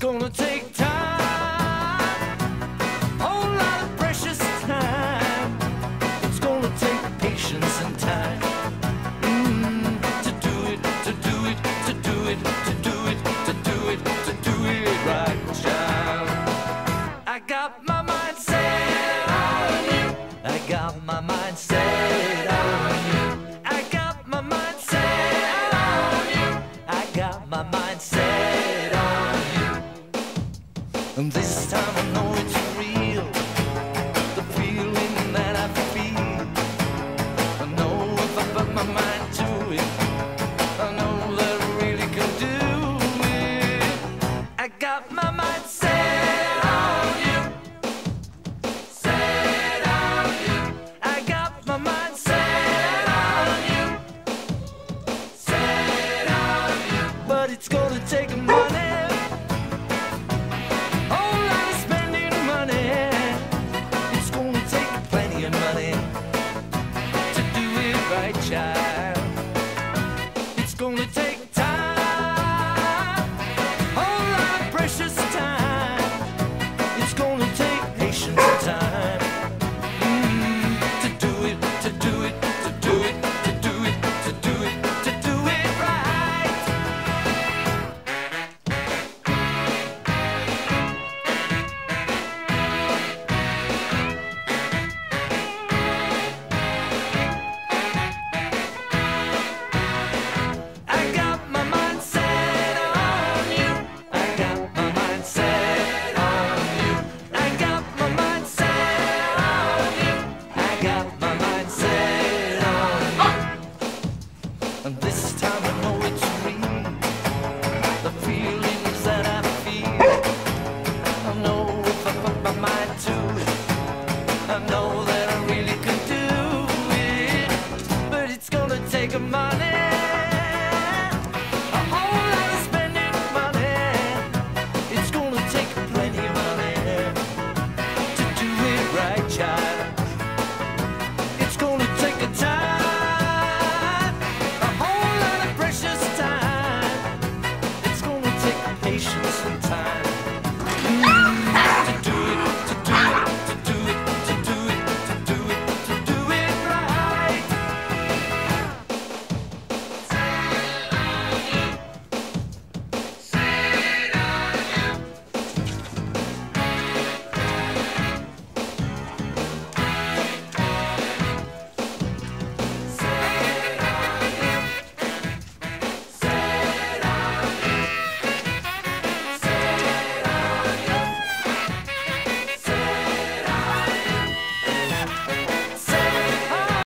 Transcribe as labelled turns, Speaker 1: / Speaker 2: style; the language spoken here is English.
Speaker 1: It's gonna take time, whole lot of precious time. It's gonna take patience and time to do it, to do it, to do it, to do it, to do it, to do it right, child. I got my mind set on you. I got my mind set on you. I got my mind set on you. I got my mind set on you. And this time I know it's real, the feeling that I feel. I know if I put my mind to it, I know that I really can do it. I got my mind set on you, set on you. I got my mind set on you, set on you. But it's gonna take a